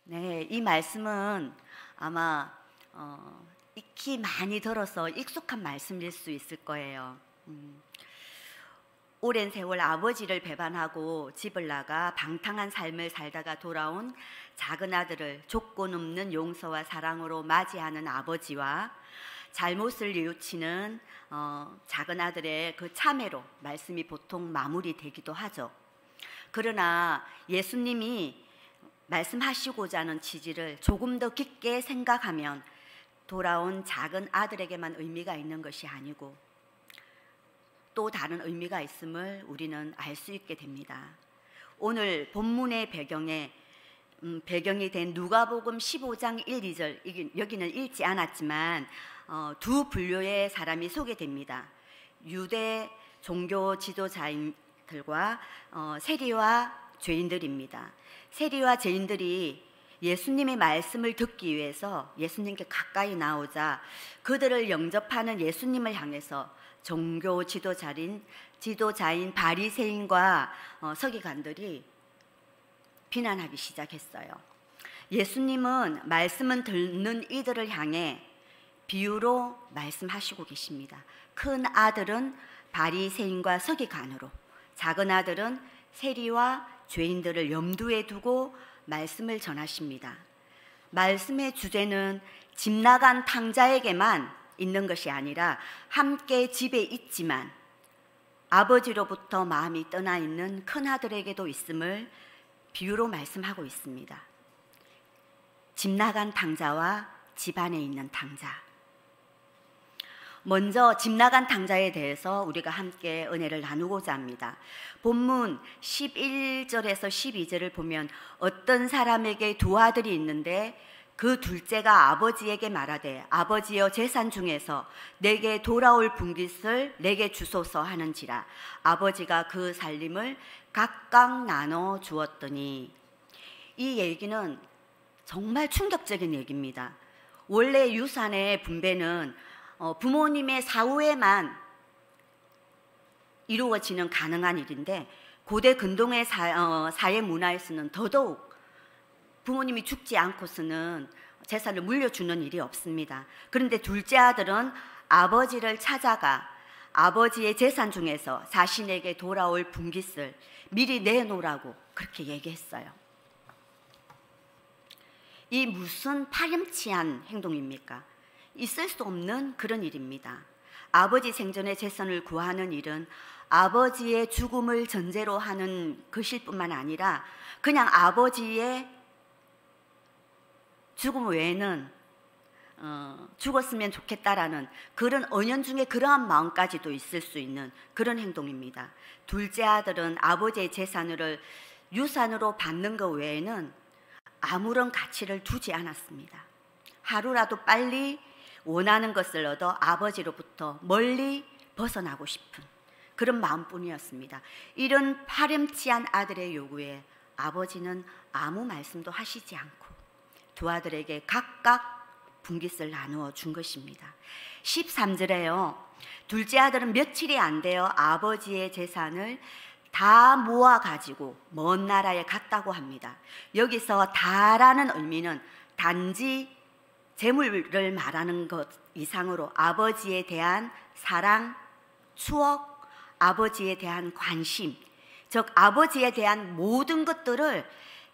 네, 이 말씀은 아마 익히 많이 들어서 익숙한 말씀일 수 있을 거예요. 오랜 세월 아버지를 배반하고 집을 나가 방탕한 삶을 살다가 돌아온 작은 아들을 조건 없는 용서와 사랑으로 맞이하는 아버지와 잘못을 뉘우치는 작은 아들의 그 참회로 말씀이 보통 마무리되기도 하죠. 그러나 예수님이 말씀하시고자 하는 취지를 조금 더 깊게 생각하면 돌아온 작은 아들에게만 의미가 있는 것이 아니고 또 다른 의미가 있음을 우리는 알 수 있게 됩니다. 오늘 본문의 배경이 된 누가복음 15장 1, 2절, 여기는 읽지 않았지만 두 분류의 사람이 소개됩니다. 유대 종교 지도자들과 세리와 죄인들입니다. 세리와 죄인들이 예수님의 말씀을 듣기 위해서 예수님께 가까이 나오자 그들을 영접하는 예수님을 향해서 종교 지도자인 바리새인과 서기관들이 비난하기 시작했어요. 예수님은 말씀은 듣는 이들을 향해 비유로 말씀하시고 계십니다. 큰 아들은 바리새인과 서기관으로, 작은 아들은 세리와 죄인들을 염두에 두고 말씀을 전하십니다. 말씀의 주제는 집 나간 탕자에게만 있는 것이 아니라 함께 집에 있지만 아버지로부터 마음이 떠나 있는 큰아들에게도 있음을 비유로 말씀하고 있습니다. 집 나간 탕자와 집 안에 있는 탕자. 먼저 집 나간 탕자에 대해서 우리가 함께 은혜를 나누고자 합니다. 본문 11절에서 12절을 보면 어떤 사람에게 두 아들이 있는데 그 둘째가 아버지에게 말하되 아버지여 재산 중에서 내게 돌아올 분깃을 내게 주소서 하는지라. 아버지가 그 살림을 각각 나눠 주었더니. 이 얘기는 정말 충격적인 얘기입니다. 원래 유산의 분배는 부모님의 사후에만 이루어지는 가능한 일인데 고대 근동의 사회 문화에서는 더더욱 부모님이 죽지 않고서는 재산을 물려주는 일이 없습니다. 그런데 둘째 아들은 아버지를 찾아가 아버지의 재산 중에서 자신에게 돌아올 분깃을 미리 내놓으라고 그렇게 얘기했어요. 이 무슨 파렴치한 행동입니까? 있을 수 없는 그런 일입니다. 아버지 생전의 재산을 구하는 일은 아버지의 죽음을 전제로 하는 것일 뿐만 아니라 그냥 아버지의 죽음 외에는 죽었으면 좋겠다라는 그런 은연중에 그러한 마음까지도 있을 수 있는 그런 행동입니다. 둘째 아들은 아버지의 재산을 유산으로 받는 것 외에는 아무런 가치를 두지 않았습니다. 하루라도 빨리 원하는 것을 얻어 아버지로부터 멀리 벗어나고 싶은 그런 마음뿐이었습니다. 이런 파렴치한 아들의 요구에 아버지는 아무 말씀도 하시지 않고 두 아들에게 각각 분깃을 나누어 준 것입니다. 13절에요. 둘째 아들은 며칠이 안 되어 아버지의 재산을 다 모아 가지고 먼 나라에 갔다고 합니다. 여기서 다라는 의미는 단지 재물을 말하는 것 이상으로 아버지에 대한 사랑, 추억, 아버지에 대한 관심, 즉 아버지에 대한 모든 것들을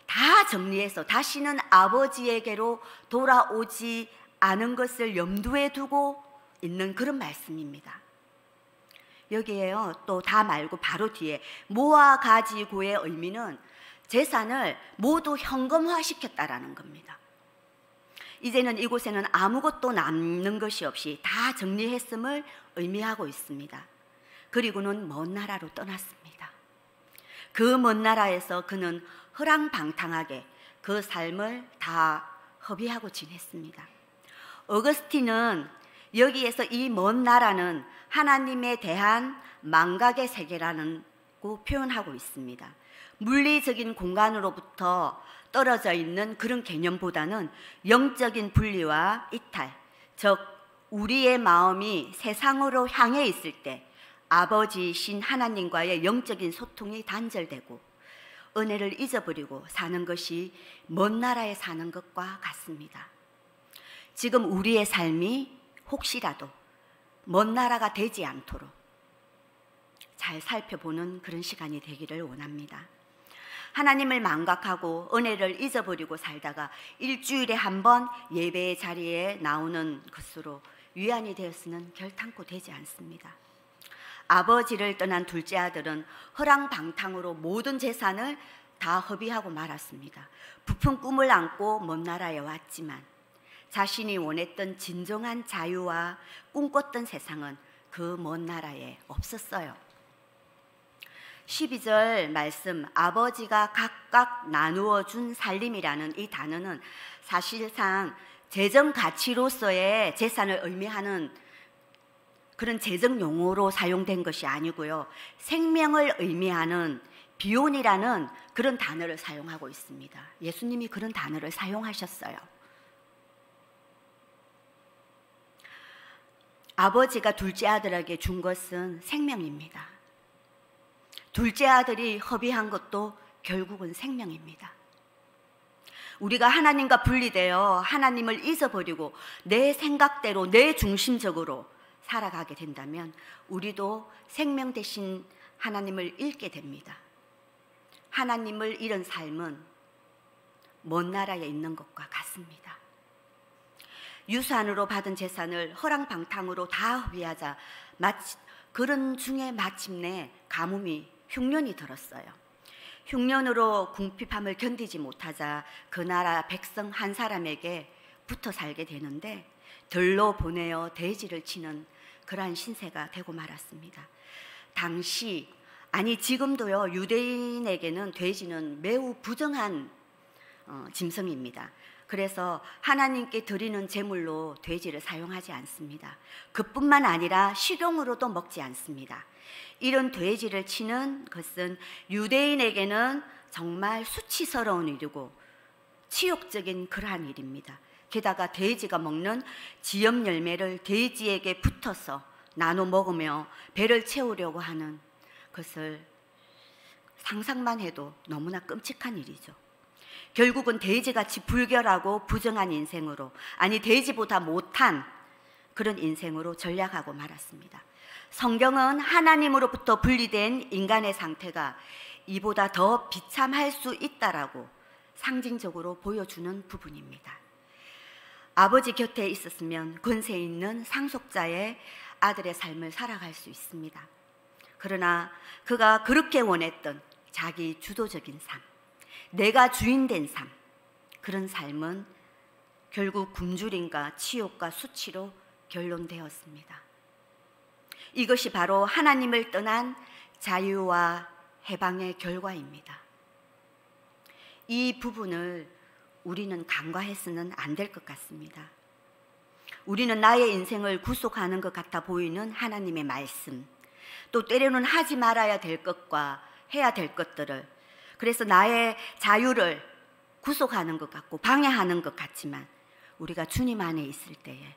다 정리해서 다시는 아버지에게로 돌아오지 않은 것을 염두에 두고 있는 그런 말씀입니다. 여기에요. 또 다 말고 바로 뒤에 모아 가지고의 의미는 재산을 모두 현금화시켰다라는 겁니다. 이제는 이곳에는 아무것도 남는 것이 없이 다 정리했음을 의미하고 있습니다. 그리고는 먼 나라로 떠났습니다. 그 먼 나라에서 그는 허랑방탕하게 그 삶을 다 허비하고 지냈습니다. 어거스틴은 여기에서 이 먼 나라는 하나님에 대한 망각의 세계라고 표현하고 있습니다. 물리적인 공간으로부터 떨어져 있는 그런 개념보다는 영적인 분리와 이탈, 즉 우리의 마음이 세상으로 향해 있을 때 아버지이신 하나님과의 영적인 소통이 단절되고 은혜를 잊어버리고 사는 것이 먼 나라에 사는 것과 같습니다. 지금 우리의 삶이 혹시라도 먼 나라가 되지 않도록 잘 살펴보는 그런 시간이 되기를 원합니다. 하나님을 망각하고 은혜를 잊어버리고 살다가 일주일에 한 번 예배의 자리에 나오는 것으로 위안이 되었으면 결탄코 되지 않습니다. 아버지를 떠난 둘째 아들은 허랑방탕으로 모든 재산을 다 허비하고 말았습니다. 부푼 꿈을 안고 먼 나라에 왔지만 자신이 원했던 진정한 자유와 꿈꿨던 세상은 그 먼 나라에 없었어요. 12절 말씀, 아버지가 각각 나누어 준 살림이라는 이 단어는 사실상 재정 가치로서의 재산을 의미하는 그런 재정 용어로 사용된 것이 아니고요, 생명을 의미하는 비온이라는 그런 단어를 사용하고 있습니다. 예수님이 그런 단어를 사용하셨어요. 아버지가 둘째 아들에게 준 것은 생명입니다. 둘째 아들이 허비한 것도 결국은 생명입니다. 우리가 하나님과 분리되어 하나님을 잊어버리고 내 생각대로 내 중심적으로 살아가게 된다면 우리도 생명 대신 하나님을 잃게 됩니다. 하나님을 잃은 삶은 먼 나라에 있는 것과 같습니다. 유산으로 받은 재산을 허랑방탕으로 다 허비하자 그런 중에 마침내 가뭄이 흉년이 들었어요. 흉년으로 궁핍함을 견디지 못하자 그 나라 백성 한 사람에게 붙어 살게 되는데 들로 보내어 돼지를 치는 그러한 신세가 되고 말았습니다. 당시, 아니 지금도요, 유대인에게는 돼지는 매우 부정한 짐승입니다. 그래서 하나님께 드리는 제물로 돼지를 사용하지 않습니다. 그뿐만 아니라 식용으로도 먹지 않습니다. 이런 돼지를 치는 것은 유대인에게는 정말 수치스러운 일이고 치욕적인 그러한 일입니다. 게다가 돼지가 먹는 지엽 열매를 돼지에게 붙어서 나눠 먹으며 배를 채우려고 하는 것을 상상만 해도 너무나 끔찍한 일이죠. 결국은 돼지같이 불결하고 부정한 인생으로, 아니 돼지보다 못한 그런 인생으로 전락하고 말았습니다. 성경은 하나님으로부터 분리된 인간의 상태가 이보다 더 비참할 수 있다라고 상징적으로 보여주는 부분입니다. 아버지 곁에 있었으면 권세 있는 상속자의 아들의 삶을 살아갈 수 있습니다. 그러나 그가 그렇게 원했던 자기 주도적인 삶, 내가 주인된 삶, 그런 삶은 결국 굶주림과 치욕과 수치로 결론되었습니다. 이것이 바로 하나님을 떠난 자유와 해방의 결과입니다. 이 부분을 우리는 간과해서는 안 될 것 같습니다. 우리는 나의 인생을 구속하는 것 같아 보이는 하나님의 말씀, 또 때로는 하지 말아야 될 것과 해야 될 것들을, 그래서 나의 자유를 구속하는 것 같고 방해하는 것 같지만 우리가 주님 안에 있을 때에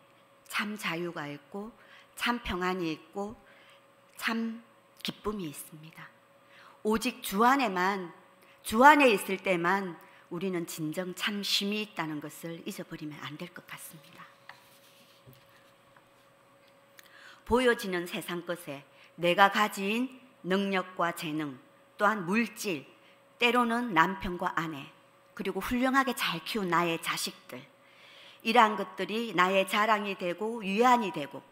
참 자유가 있고 참 평안이 있고 참 기쁨이 있습니다. 오직 주 안에 있을 때만 우리는 진정 참 쉼이 있다는 것을 잊어버리면 안 될 것 같습니다. 보여지는 세상 것에 내가 가진 능력과 재능, 또한 물질, 때로는 남편과 아내, 그리고 훌륭하게 잘 키운 나의 자식들, 이러한 것들이 나의 자랑이 되고 위안이 되고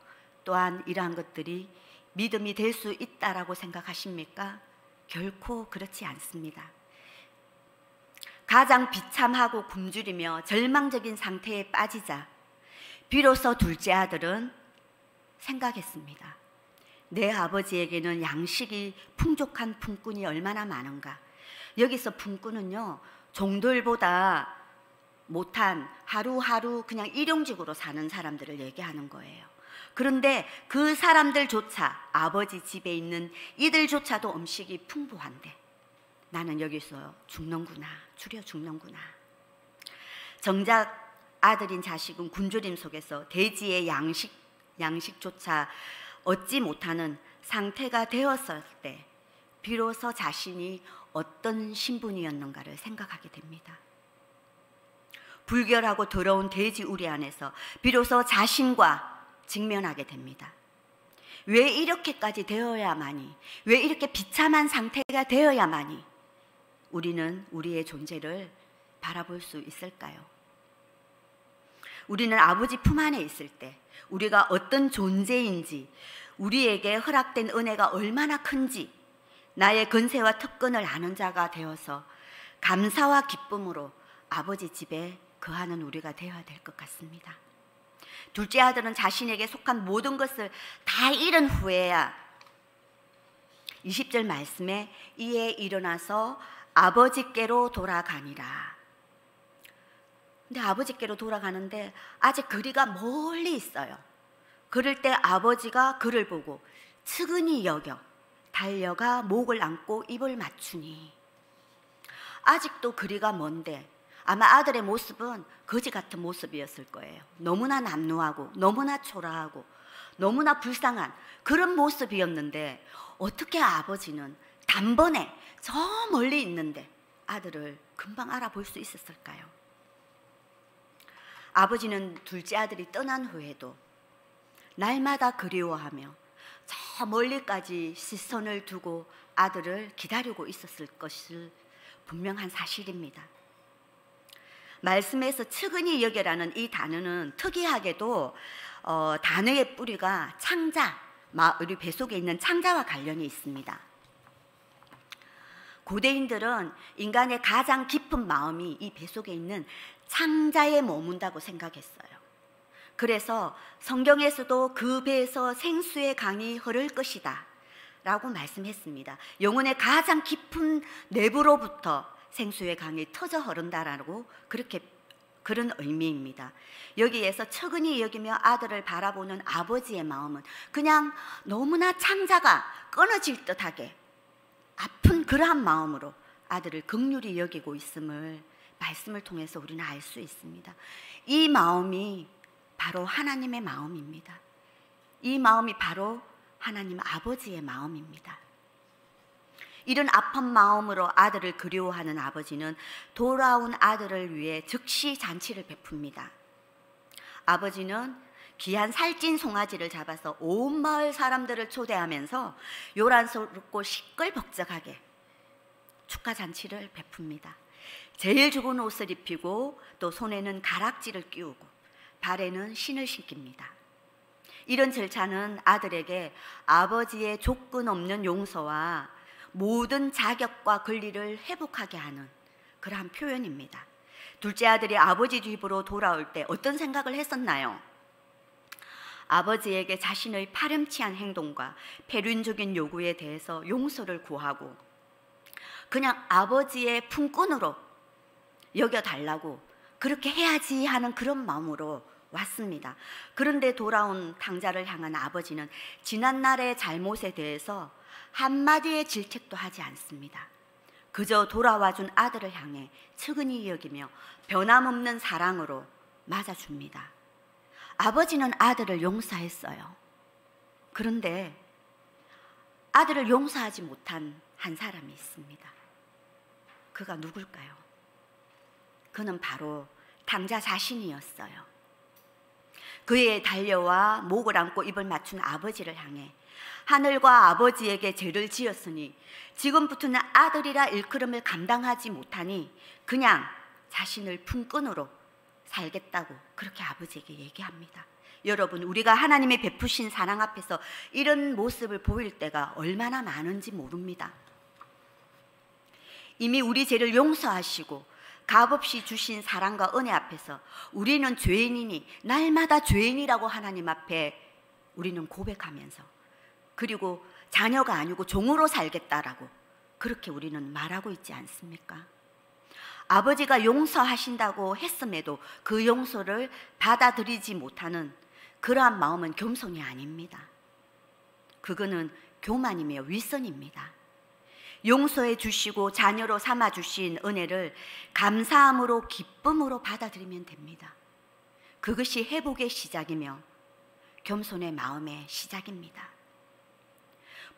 또한 이러한 것들이 믿음이 될 수 있다라고 생각하십니까? 결코 그렇지 않습니다. 가장 비참하고 굶주리며 절망적인 상태에 빠지자 비로소 둘째 아들은 생각했습니다. 내 아버지에게는 양식이 풍족한 품꾼이 얼마나 많은가. 여기서 품꾼은요, 종들보다 못한 하루하루 그냥 일용직으로 사는 사람들을 얘기하는 거예요. 그런데 그 사람들조차, 아버지 집에 있는 이들조차도 음식이 풍부한데 나는 여기서 죽는구나, 줄여 죽는구나. 정작 아들인 자식은 굶주림 속에서 돼지의 양식조차 얻지 못하는 상태가 되었을 때 비로소 자신이 어떤 신분이었는가를 생각하게 됩니다. 불결하고 더러운 돼지 우리 안에서 비로소 자신과 직면하게 됩니다. 왜 이렇게까지 되어야만이, 왜 이렇게 비참한 상태가 되어야만이 우리는 우리의 존재를 바라볼 수 있을까요? 우리는 아버지 품 안에 있을 때 우리가 어떤 존재인지, 우리에게 허락된 은혜가 얼마나 큰지 나의 권세와 특권을 아는 자가 되어서 감사와 기쁨으로 아버지 집에 거하는 우리가 되어야 될 것 같습니다. 둘째 아들은 자신에게 속한 모든 것을 다 잃은 후에야 20절 말씀에 이에 일어나서 아버지께로 돌아가니라. 근데 아버지께로 돌아가는데 아직 거리가 멀리 있어요. 그럴 때 아버지가 그를 보고 측은히 여겨 달려가 목을 안고 입을 맞추니. 아직도 거리가 먼데 아마 아들의 모습은 거지 같은 모습이었을 거예요. 너무나 남루하고 너무나 초라하고 너무나 불쌍한 그런 모습이었는데 어떻게 아버지는 단번에 저 멀리 있는데 아들을 금방 알아볼 수 있었을까요? 아버지는 둘째 아들이 떠난 후에도 날마다 그리워하며 저 멀리까지 시선을 두고 아들을 기다리고 있었을 것을 분명한 사실입니다. 말씀에서 측은히 여겨라는 이 단어는 특이하게도 단어의 뿌리가 창자, 우리 뱃속에 있는 창자와 관련이 있습니다. 고대인들은 인간의 가장 깊은 마음이 이 뱃속에 있는 창자에 머문다고 생각했어요. 그래서 성경에서도 그 배에서 생수의 강이 흐를 것이다 라고 말씀했습니다. 영혼의 가장 깊은 내부로부터 생수의 강이 터져 흐른다라고 그런 의미입니다. 여기에서 측은히 여기며 아들을 바라보는 아버지의 마음은 그냥 너무나 창자가 끊어질 듯하게 아픈 그러한 마음으로 아들을 긍휼히 여기고 있음을 말씀을 통해서 우리는 알 수 있습니다. 이 마음이 바로 하나님의 마음입니다. 이 마음이 바로 하나님 아버지의 마음입니다. 이런 아픈 마음으로 아들을 그리워하는 아버지는 돌아온 아들을 위해 즉시 잔치를 베풉니다. 아버지는 귀한 살찐 송아지를 잡아서 온 마을 사람들을 초대하면서 요란스럽고 시끌벅적하게 축하 잔치를 베풉니다. 제일 좋은 옷을 입히고 또 손에는 가락지를 끼우고 발에는 신을 신깁니다. 이런 절차는 아들에게 아버지의 조건 없는 용서와 모든 자격과 권리를 회복하게 하는 그러한 표현입니다. 둘째 아들이 아버지 집으로 돌아올 때 어떤 생각을 했었나요? 아버지에게 자신의 파렴치한 행동과 패륜적인 요구에 대해서 용서를 구하고 그냥 아버지의 품꾼으로 여겨달라고 그렇게 해야지 하는 그런 마음으로 왔습니다. 그런데 돌아온 당자를 향한 아버지는 지난날의 잘못에 대해서 한마디의 질책도 하지 않습니다. 그저 돌아와준 아들을 향해 측은히 여기며 변함없는 사랑으로 맞아줍니다. 아버지는 아들을 용서했어요. 그런데 아들을 용서하지 못한 한 사람이 있습니다. 그가 누굴까요? 그는 바로 당자 자신이었어요. 그의 달려와 목을 안고 입을 맞춘 아버지를 향해 하늘과 아버지에게 죄를 지었으니 지금부터는 아들이라 일컬음을 감당하지 못하니 그냥 자신을 품꾼으로 살겠다고 그렇게 아버지에게 얘기합니다. 여러분, 우리가 하나님의 베푸신 사랑 앞에서 이런 모습을 보일 때가 얼마나 많은지 모릅니다. 이미 우리 죄를 용서하시고 값없이 주신 사랑과 은혜 앞에서 우리는 죄인이니 날마다 죄인이라고 하나님 앞에 우리는 고백하면서 그리고 자녀가 아니고 종으로 살겠다라고 그렇게 우리는 말하고 있지 않습니까? 아버지가 용서하신다고 했음에도 그 용서를 받아들이지 못하는 그러한 마음은 겸손이 아닙니다. 그거는 교만이며 위선입니다. 용서해 주시고 자녀로 삼아 주신 은혜를 감사함으로 기쁨으로 받아들이면 됩니다. 그것이 회복의 시작이며 겸손의 마음의 시작입니다.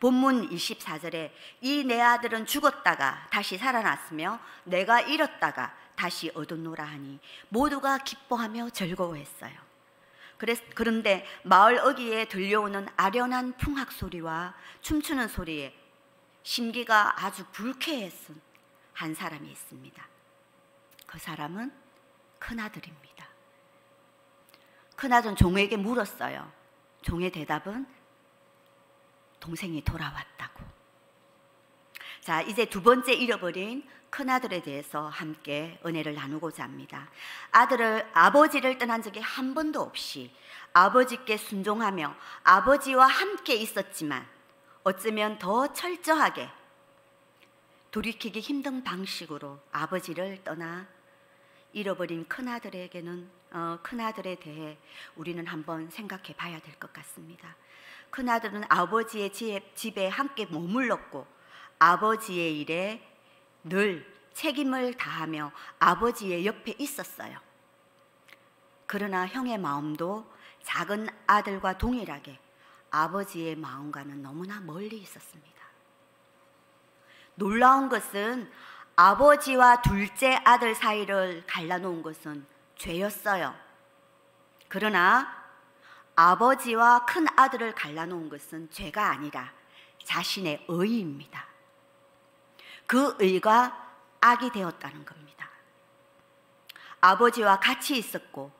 본문 24절에 이 내 아들은 죽었다가 다시 살아났으며 내가 잃었다가 다시 얻었노라 하니 모두가 기뻐하며 즐거워했어요. 그런데 마을 어귀에 들려오는 아련한 풍악 소리와 춤추는 소리에 심기가 아주 불쾌했은 한 사람이 있습니다. 그 사람은 큰아들입니다. 큰아들은 종에게 물었어요. 종의 대답은 동생이 돌아왔다고. 자, 이제 두 번째 잃어버린 큰아들에 대해서 함께 은혜를 나누고자 합니다. 아버지를 떠난 적이 한 번도 없이 아버지께 순종하며 아버지와 함께 있었지만 어쩌면 더 철저하게 돌이키기 힘든 방식으로 아버지를 떠나 잃어버린 큰아들에 대해 우리는 한번 생각해 봐야 될 것 같습니다. 큰아들은 아버지의 집에 함께 머물렀고 아버지의 일에 늘 책임을 다하며 아버지의 옆에 있었어요. 그러나 형의 마음도 작은 아들과 동일하게 아버지의 마음과는 너무나 멀리 있었습니다. 놀라운 것은 아버지와 둘째 아들 사이를 갈라놓은 것은 죄였어요. 그러나 아버지와 큰 아들을 갈라놓은 것은 죄가 아니라 자신의 의입니다. 그 의가 악이 되었다는 겁니다. 아버지와 같이 있었고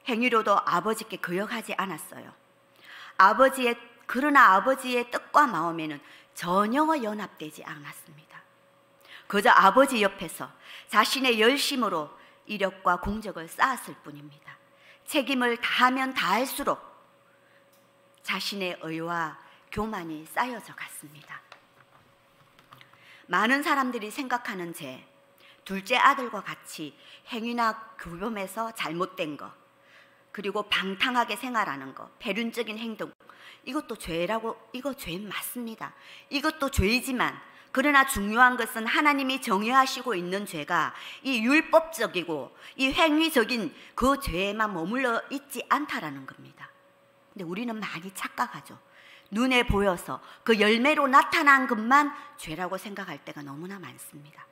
행위로도 아버지께 거역하지 않았어요. 그러나 아버지의 뜻과 마음에는 전혀 연합되지 않았습니다. 그저 아버지 옆에서 자신의 열심으로 이력과 공적을 쌓았을 뿐입니다. 책임을 다하면 다할수록 자신의 의와 교만이 쌓여져 갔습니다. 많은 사람들이 생각하는 죄, 둘째 아들과 같이 행위나 교범에서 잘못된 것, 그리고 방탕하게 생활하는 것, 배륜적인 행동, 이것도 죄 맞습니다. 이것도 죄이지만 그러나 중요한 것은 하나님이 정의하시고 있는 죄가 이 율법적이고 이 행위적인 그 죄에만 머물러 있지 않다라는 겁니다. 근데 우리는 많이 착각하죠. 눈에 보여서 그 열매로 나타난 것만 죄라고 생각할 때가 너무나 많습니다.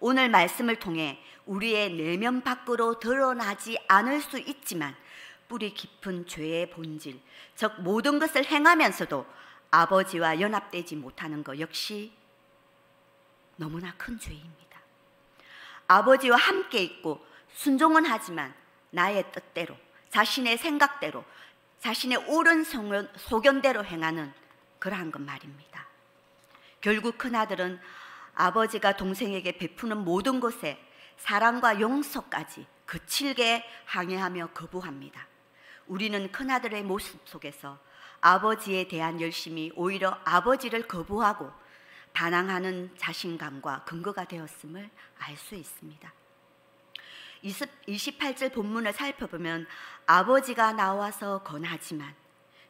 오늘 말씀을 통해 우리의 내면 밖으로 드러나지 않을 수 있지만 뿌리 깊은 죄의 본질, 즉 모든 것을 행하면서도 아버지와 연합되지 못하는 것 역시 너무나 큰 죄입니다. 아버지와 함께 있고 순종은 하지만 나의 뜻대로, 자신의 생각대로, 자신의 옳은 소견대로 행하는 그러한 것 말입니다. 결국 큰아들은 아버지가 동생에게 베푸는 모든 것에 사랑과 용서까지 거칠게 항의하며 거부합니다. 우리는 큰아들의 모습 속에서 아버지에 대한 열심이 오히려 아버지를 거부하고 반항하는 자신감과 근거가 되었음을 알 수 있습니다. 28절 본문을 살펴보면 아버지가 나와서 권하지만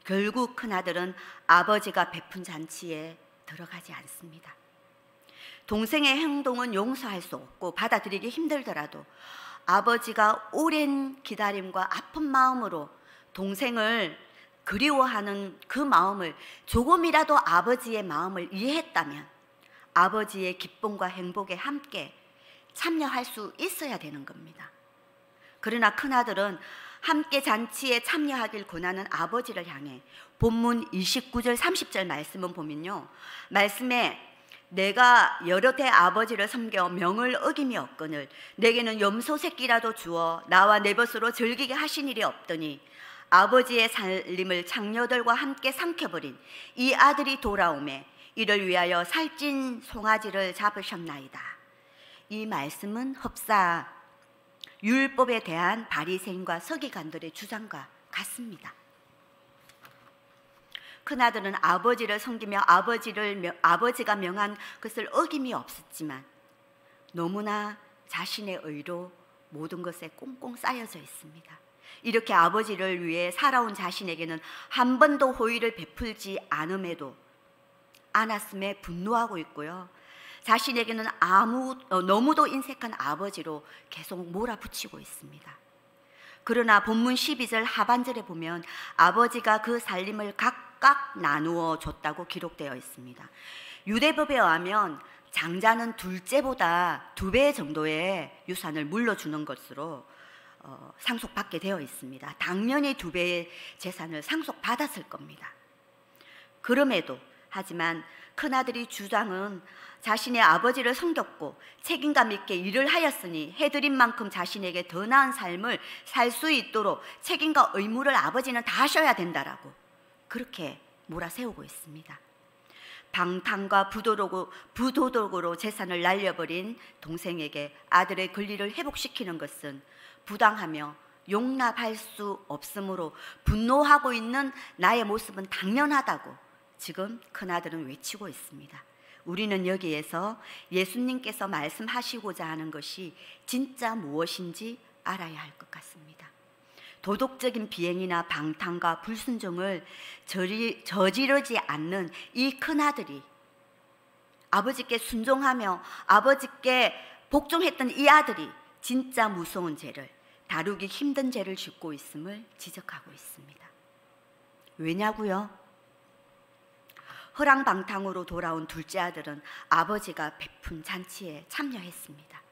결국 큰아들은 아버지가 베푼 잔치에 들어가지 않습니다. 동생의 행동은 용서할 수 없고 받아들이기 힘들더라도 아버지가 오랜 기다림과 아픈 마음으로 동생을 그리워하는 그 마음을 조금이라도 아버지의 마음을 이해했다면 아버지의 기쁨과 행복에 함께 참여할 수 있어야 되는 겁니다. 그러나 큰아들은 함께 잔치에 참여하길 권하는 아버지를 향해 본문 29절 30절 말씀은 보면요, 말씀에 내가 여러 대 아버지를 섬겨 명을 어김이 없거늘 내게는 염소 새끼라도 주어 나와 내 벗으로 즐기게 하신 일이 없더니 아버지의 살림을 장녀들과 함께 삼켜버린 이 아들이 돌아오매 이를 위하여 살찐 송아지를 잡으셨나이다. 이 말씀은 흡사 율법에 대한 바리새인과 서기관들의 주장과 같습니다. 큰아들은 아버지를 섬기며 아버지가 명한 것을 어김이 없었지만 너무나 자신의 의로 모든 것에 꽁꽁 쌓여져 있습니다. 이렇게 아버지를 위해 살아온 자신에게는 한 번도 호의를 베풀지 않았음에 분노하고 있고요. 자신에게는 너무도 인색한 아버지로 계속 몰아붙이고 있습니다. 그러나 본문 12절 하반절에 보면 아버지가 그 살림을 각각 각각 나누어 줬다고 기록되어 있습니다. 유대법에 의하면 장자는 둘째보다 2배 정도의 유산을 물려주는 것으로 상속받게 되어 있습니다. 당연히 2배의 재산을 상속받았을 겁니다. 그럼에도 하지만 큰아들이 주장은 자신의 아버지를 섬겼고 책임감 있게 일을 하였으니 해드린 만큼 자신에게 더 나은 삶을 살 수 있도록 책임과 의무를 아버지는 다 하셔야 된다라고 그렇게 몰아세우고 있습니다. 방탕과 부도덕으로 재산을 날려버린 동생에게 아들의 권리를 회복시키는 것은 부당하며 용납할 수 없으므로 분노하고 있는 나의 모습은 당연하다고 지금 큰아들은 외치고 있습니다. 우리는 여기에서 예수님께서 말씀하시고자 하는 것이 진짜 무엇인지 알아야 할 것 같습니다. 도덕적인 비행이나 방탕과 불순종을 저지르지 않는 이 큰아들이 아버지께 순종하며 아버지께 복종했던 이 아들이 진짜 무서운 죄를, 다루기 힘든 죄를 짓고 있음을 지적하고 있습니다. 왜냐고요? 허랑방탕으로 돌아온 둘째 아들은 아버지가 베푼 잔치에 참여했습니다.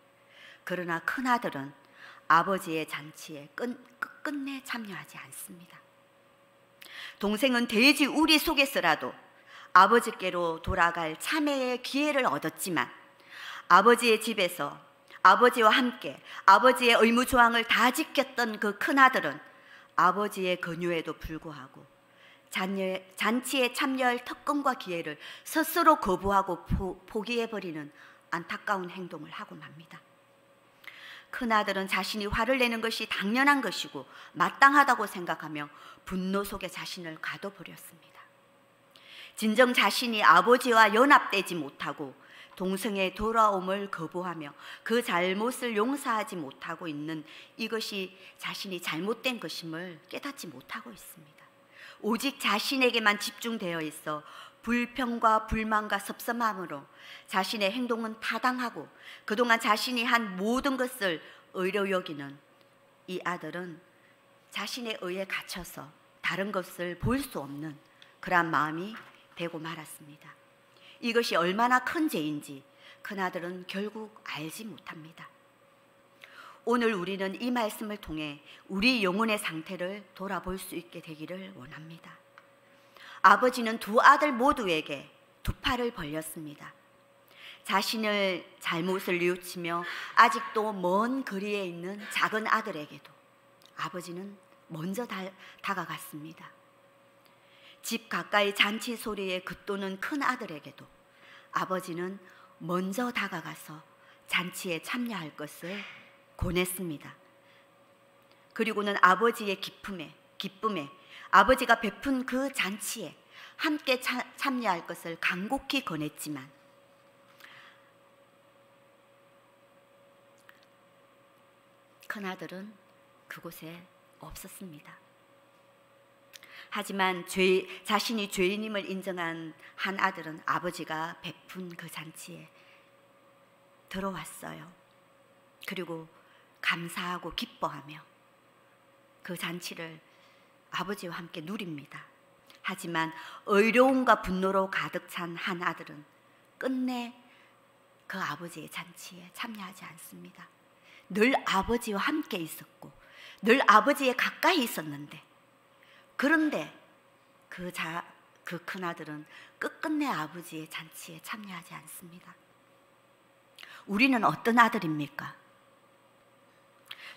그러나 큰아들은 아버지의 잔치에 끝끝내 참여하지 않습니다. 동생은 돼지 우리 속에서라도 아버지께로 돌아갈 참회의 기회를 얻었지만 아버지의 집에서 아버지와 함께 아버지의 의무 조항을 다 지켰던 그 큰아들은 아버지의 권유에도 불구하고 잔치에 참여할 특권과 기회를 스스로 거부하고 포기해버리는 안타까운 행동을 하고 맙니다. 큰아들은 자신이 화를 내는 것이 당연한 것이고 마땅하다고 생각하며 분노 속에 자신을 가둬버렸습니다. 진정 자신이 아버지와 연합되지 못하고 동생의 돌아옴을 거부하며 그 잘못을 용서하지 못하고 있는 이것이 자신이 잘못된 것임을 깨닫지 못하고 있습니다. 오직 자신에게만 집중되어 있어 불평과 불만과 섭섭함으로 자신의 행동은 타당하고 그동안 자신이 한 모든 것을 의로 여기는 이 아들은 자신의 의에 갇혀서 다른 것을 볼 수 없는 그러한 마음이 되고 말았습니다. 이것이 얼마나 큰 죄인지 큰아들은 결국 알지 못합니다. 오늘 우리는 이 말씀을 통해 우리 영혼의 상태를 돌아볼 수 있게 되기를 원합니다. 아버지는 두 아들 모두에게 두 팔을 벌렸습니다. 자신을 잘못을 뉘우치며 아직도 먼 거리에 있는 작은 아들에게도 아버지는 먼저 다가갔습니다. 집 가까이 잔치 소리에 긋도는 큰 아들에게도 아버지는 먼저 다가가서 잔치에 참여할 것을 권했습니다. 그리고는 아버지의 기쁨에 아버지가 베푼 그 잔치에 함께 참여할 것을 간곡히 권했지만 큰아들은 그곳에 없었습니다. 하지만 자신이 죄인임을 인정한 한 아들은 아버지가 베푼 그 잔치에 들어왔어요. 그리고 감사하고 기뻐하며 그 잔치를 아버지와 함께 누립니다. 하지만 의로움과 분노로 가득 찬 한 아들은 끝내 그 아버지의 잔치에 참여하지 않습니다. 늘 아버지와 함께 있었고 늘 아버지에 가까이 있었는데 그런데 그 큰아들은 끝끝내 아버지의 잔치에 참여하지 않습니다. 우리는 어떤 아들입니까?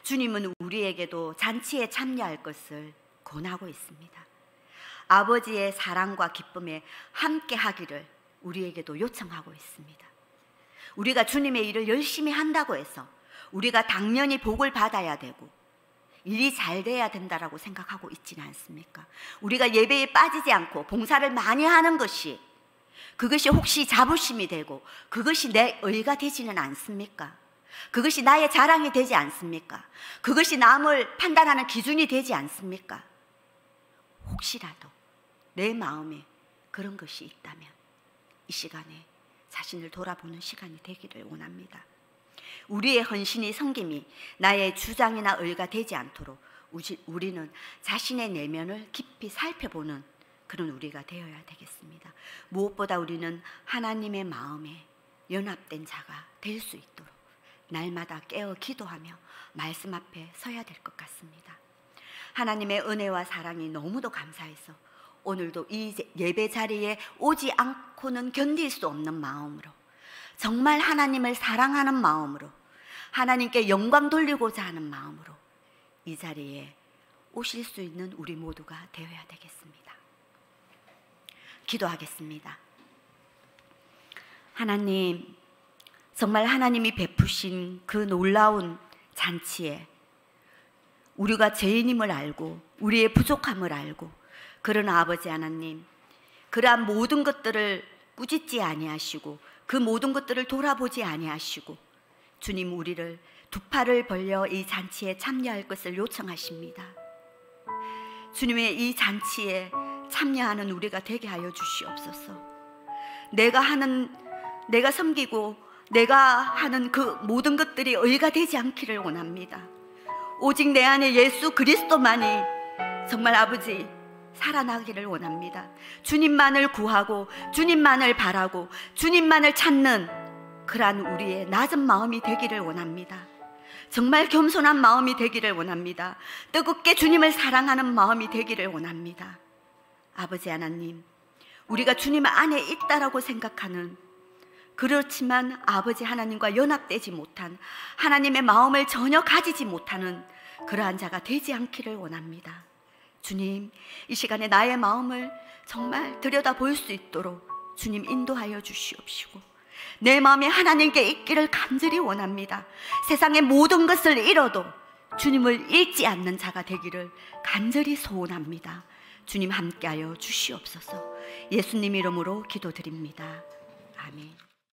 주님은 우리에게도 잔치에 참여할 것을 권하고 있습니다. 아버지의 사랑과 기쁨에 함께 하기를 우리에게도 요청하고 있습니다. 우리가 주님의 일을 열심히 한다고 해서 우리가 당연히 복을 받아야 되고 일이 잘 돼야 된다라고 생각하고 있지는 않습니까? 우리가 예배에 빠지지 않고 봉사를 많이 하는 것이 그것이 혹시 자부심이 되고 그것이 내 의가 되지는 않습니까? 그것이 나의 자랑이 되지 않습니까? 그것이 남을 판단하는 기준이 되지 않습니까? 혹시라도 내 마음에 그런 것이 있다면 이 시간에 자신을 돌아보는 시간이 되기를 원합니다. 우리의 헌신이 섬김이 나의 주장이나 의가 되지 않도록 우리는 자신의 내면을 깊이 살펴보는 그런 우리가 되어야 되겠습니다. 무엇보다 우리는 하나님의 마음에 연합된 자가 될 수 있도록 날마다 깨어 기도하며 말씀 앞에 서야 될 것 같습니다. 하나님의 은혜와 사랑이 너무도 감사해서 오늘도 이 예배 자리에 오지 않고는 견딜 수 없는 마음으로, 정말 하나님을 사랑하는 마음으로, 하나님께 영광 돌리고자 하는 마음으로 이 자리에 오실 수 있는 우리 모두가 되어야 되겠습니다. 기도하겠습니다. 하나님, 정말 하나님이 베푸신 그 놀라운 잔치에 우리가 죄인임을 알고 우리의 부족함을 알고, 그러나 아버지 하나님, 그러한 모든 것들을 꾸짖지 아니하시고 그 모든 것들을 돌아보지 아니하시고 주님, 우리를 두 팔을 벌려 이 잔치에 참여할 것을 요청하십니다. 주님의 이 잔치에 참여하는 우리가 되게 하여 주시옵소서. 내가 섬기고 내가 하는 그 모든 것들이 의가 되지 않기를 원합니다. 오직 내 안에 예수 그리스도만이 정말 아버지 살아나기를 원합니다. 주님만을 구하고 주님만을 바라고 주님만을 찾는 그러한 우리의 낮은 마음이 되기를 원합니다. 정말 겸손한 마음이 되기를 원합니다. 뜨겁게 주님을 사랑하는 마음이 되기를 원합니다. 아버지 하나님, 우리가 주님 안에 있다라고 생각하는, 그렇지만 아버지 하나님과 연합되지 못한, 하나님의 마음을 전혀 가지지 못하는 그러한 자가 되지 않기를 원합니다. 주님, 이 시간에 나의 마음을 정말 들여다볼 수 있도록 주님 인도하여 주시옵시고, 내 마음이 하나님께 있기를 간절히 원합니다. 세상의 모든 것을 잃어도 주님을 잃지 않는 자가 되기를 간절히 소원합니다. 주님 함께하여 주시옵소서. 예수님 이름으로 기도드립니다. 아멘.